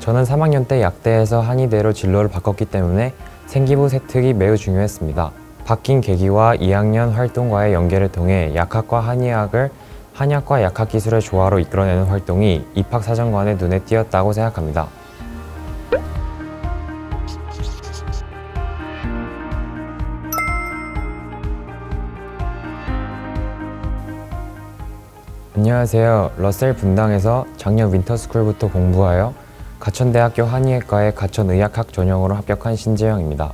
저는 3학년 때 약대에서 한의대로 진로를 바꿨기 때문에 생기부 세특이 매우 중요했습니다. 바뀐 계기와 2학년 활동과의 연계를 통해 약학과 한의학을 한약과 약학기술의 조화로 이끌어내는 활동이 입학사정관의 눈에 띄었다고 생각합니다. 안녕하세요. 러셀 분당에서 작년 윈터스쿨부터 공부하여 가천대학교 한의학과의 가천의학학 전형으로 합격한 신재영입니다.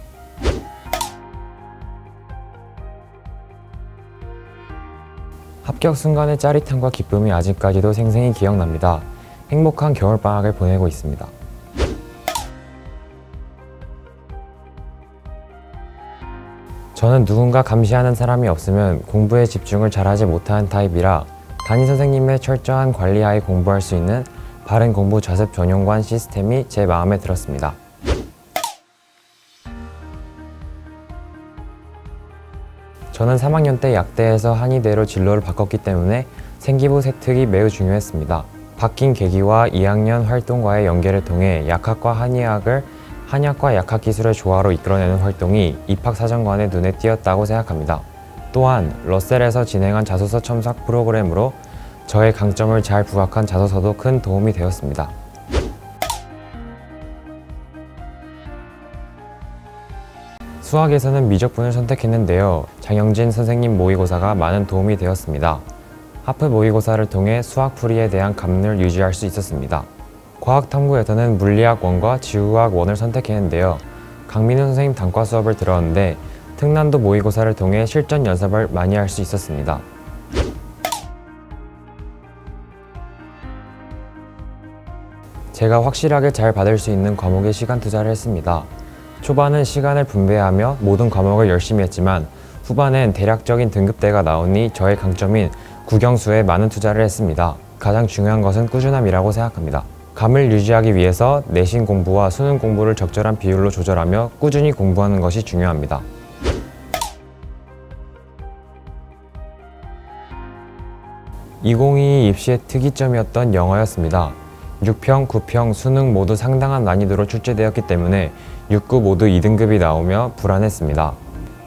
합격 순간의 짜릿함과 기쁨이 아직까지도 생생히 기억납니다. 행복한 겨울방학을 보내고 있습니다. 저는 누군가 감시하는 사람이 없으면 공부에 집중을 잘하지 못하는 타입이라 담임선생님의 철저한 관리하에 공부할 수 있는 바른 공부 자습 전용관 시스템이 제 마음에 들었습니다. 저는 3학년 때 약대에서 한의대로 진로를 바꿨기 때문에 생기부 세특이 매우 중요했습니다. 바뀐 계기와 2학년 활동과의 연계를 통해 약학과 한의학을 한약과 약학기술의 조화로 이끌어내는 활동이 입학사정관의 눈에 띄었다고 생각합니다. 또한 러셀에서 진행한 자소서 첨삭 프로그램으로 저의 강점을 잘 부각한 자소서도 큰 도움이 되었습니다. 수학에서는 미적분을 선택했는데요. 장영진 선생님 모의고사가 많은 도움이 되었습니다. 하프 모의고사를 통해 수학풀이에 대한 감을 유지할 수 있었습니다. 과학탐구에서는 물리학 1과 지구과학 1을 선택했는데요. 강민우 선생님 단과 수업을 들었는데 특난도 모의고사를 통해 실전 연습을 많이 할 수 있었습니다. 제가 확실하게 잘 받을 수 있는 과목에 시간 투자를 했습니다. 초반은 시간을 분배하며 모든 과목을 열심히 했지만 후반엔 대략적인 등급대가 나오니 저의 강점인 국영수에 많은 투자를 했습니다. 가장 중요한 것은 꾸준함이라고 생각합니다. 감을 유지하기 위해서 내신 공부와 수능 공부를 적절한 비율로 조절하며 꾸준히 공부하는 것이 중요합니다. 2022 입시의 특이점이었던 영어였습니다. 6평, 9평, 수능 모두 상당한 난이도로 출제되었기 때문에 6, 9 모두 2등급이 나오며 불안했습니다.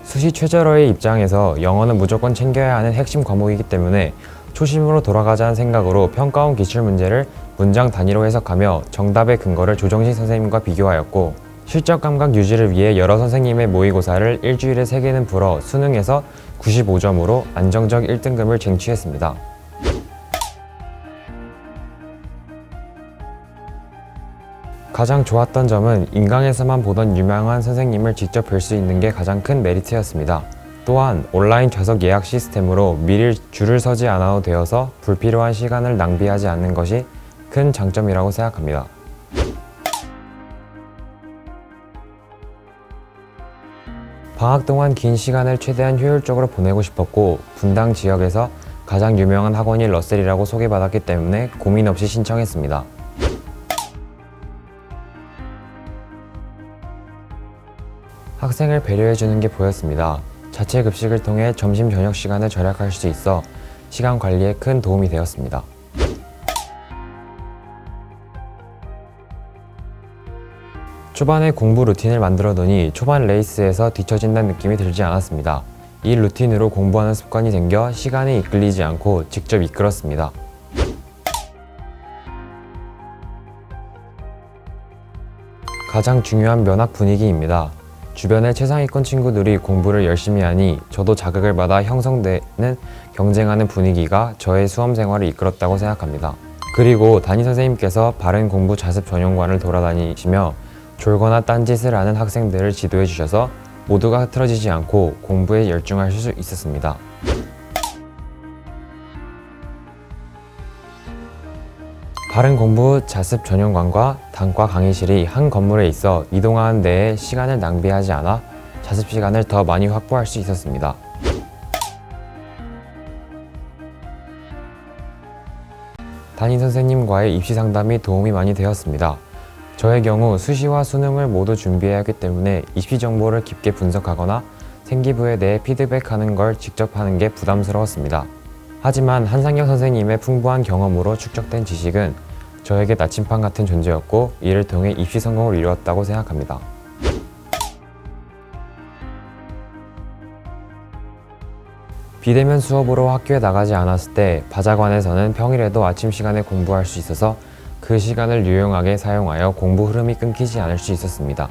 수시 최저러의 입장에서 영어는 무조건 챙겨야 하는 핵심 과목이기 때문에 초심으로 돌아가자는 생각으로 평가원 기출문제를 문장 단위로 해석하며 정답의 근거를 조정식 선생님과 비교하였고 실적 감각 유지를 위해 여러 선생님의 모의고사를 일주일에 3개는 풀어 수능에서 95점으로 안정적 1등급을 쟁취했습니다. 가장 좋았던 점은 인강에서만 보던 유명한 선생님을 직접 뵐 수 있는 게 가장 큰 메리트였습니다. 또한 온라인 좌석 예약 시스템으로 미리 줄을 서지 않아도 되어서 불필요한 시간을 낭비하지 않는 것이 큰 장점이라고 생각합니다. 방학 동안 긴 시간을 최대한 효율적으로 보내고 싶었고 분당 지역에서 가장 유명한 학원이 러셀이라고 소개받았기 때문에 고민 없이 신청했습니다. 학생을 배려해주는 게 보였습니다. 자체 급식을 통해 점심 저녁 시간을 절약할 수 있어 시간 관리에 큰 도움이 되었습니다. 초반에 공부 루틴을 만들어두니 초반 레이스에서 뒤처진다는 느낌이 들지 않았습니다. 이 루틴으로 공부하는 습관이 생겨 시간이 이끌리지 않고 직접 이끌었습니다. 가장 중요한 면학 분위기입니다. 주변의 최상위권 친구들이 공부를 열심히 하니 저도 자극을 받아 형성되는 경쟁하는 분위기가 저의 수험 생활을 이끌었다고 생각합니다. 그리고 담임선생님께서 바른 공부 자습 전용관을 돌아다니시며 졸거나 딴짓을 하는 학생들을 지도해 주셔서 모두가 흐트러지지 않고 공부에 열중하실 수 있었습니다. 바른 공부 자습 전용관과 단과 강의실이 한 건물에 있어 이동하는 데에 시간을 낭비하지 않아 자습 시간을 더 많이 확보할 수 있었습니다. 담임선생님과의 입시 상담이 도움이 많이 되었습니다. 저의 경우 수시와 수능을 모두 준비해야 하기 때문에 입시 정보를 깊게 분석하거나 생기부에 대해 피드백하는 걸 직접 하는 게 부담스러웠습니다. 하지만 한상혁 선생님의 풍부한 경험으로 축적된 지식은 저에게 나침반 같은 존재였고 이를 통해 입시 성공을 이루었다고 생각합니다. 비대면 수업으로 학교에 나가지 않았을 때 바자관에서는 평일에도 아침 시간에 공부할 수 있어서 그 시간을 유용하게 사용하여 공부 흐름이 끊기지 않을 수 있었습니다.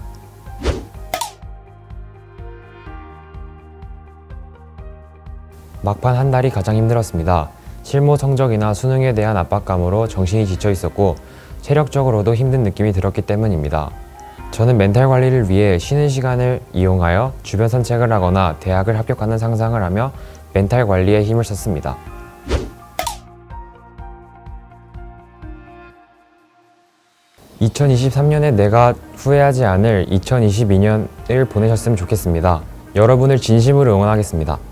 막판 한 달이 가장 힘들었습니다. 실무 성적이나 수능에 대한 압박감으로 정신이 지쳐 있었고 체력적으로도 힘든 느낌이 들었기 때문입니다. 저는 멘탈 관리를 위해 쉬는 시간을 이용하여 주변 산책을 하거나 대학을 합격하는 상상을 하며 멘탈 관리에 힘을 썼습니다. (2023년에) 내가 후회하지 않을 2022년을 보내셨으면 좋겠습니다. 여러분을 진심으로 응원하겠습니다.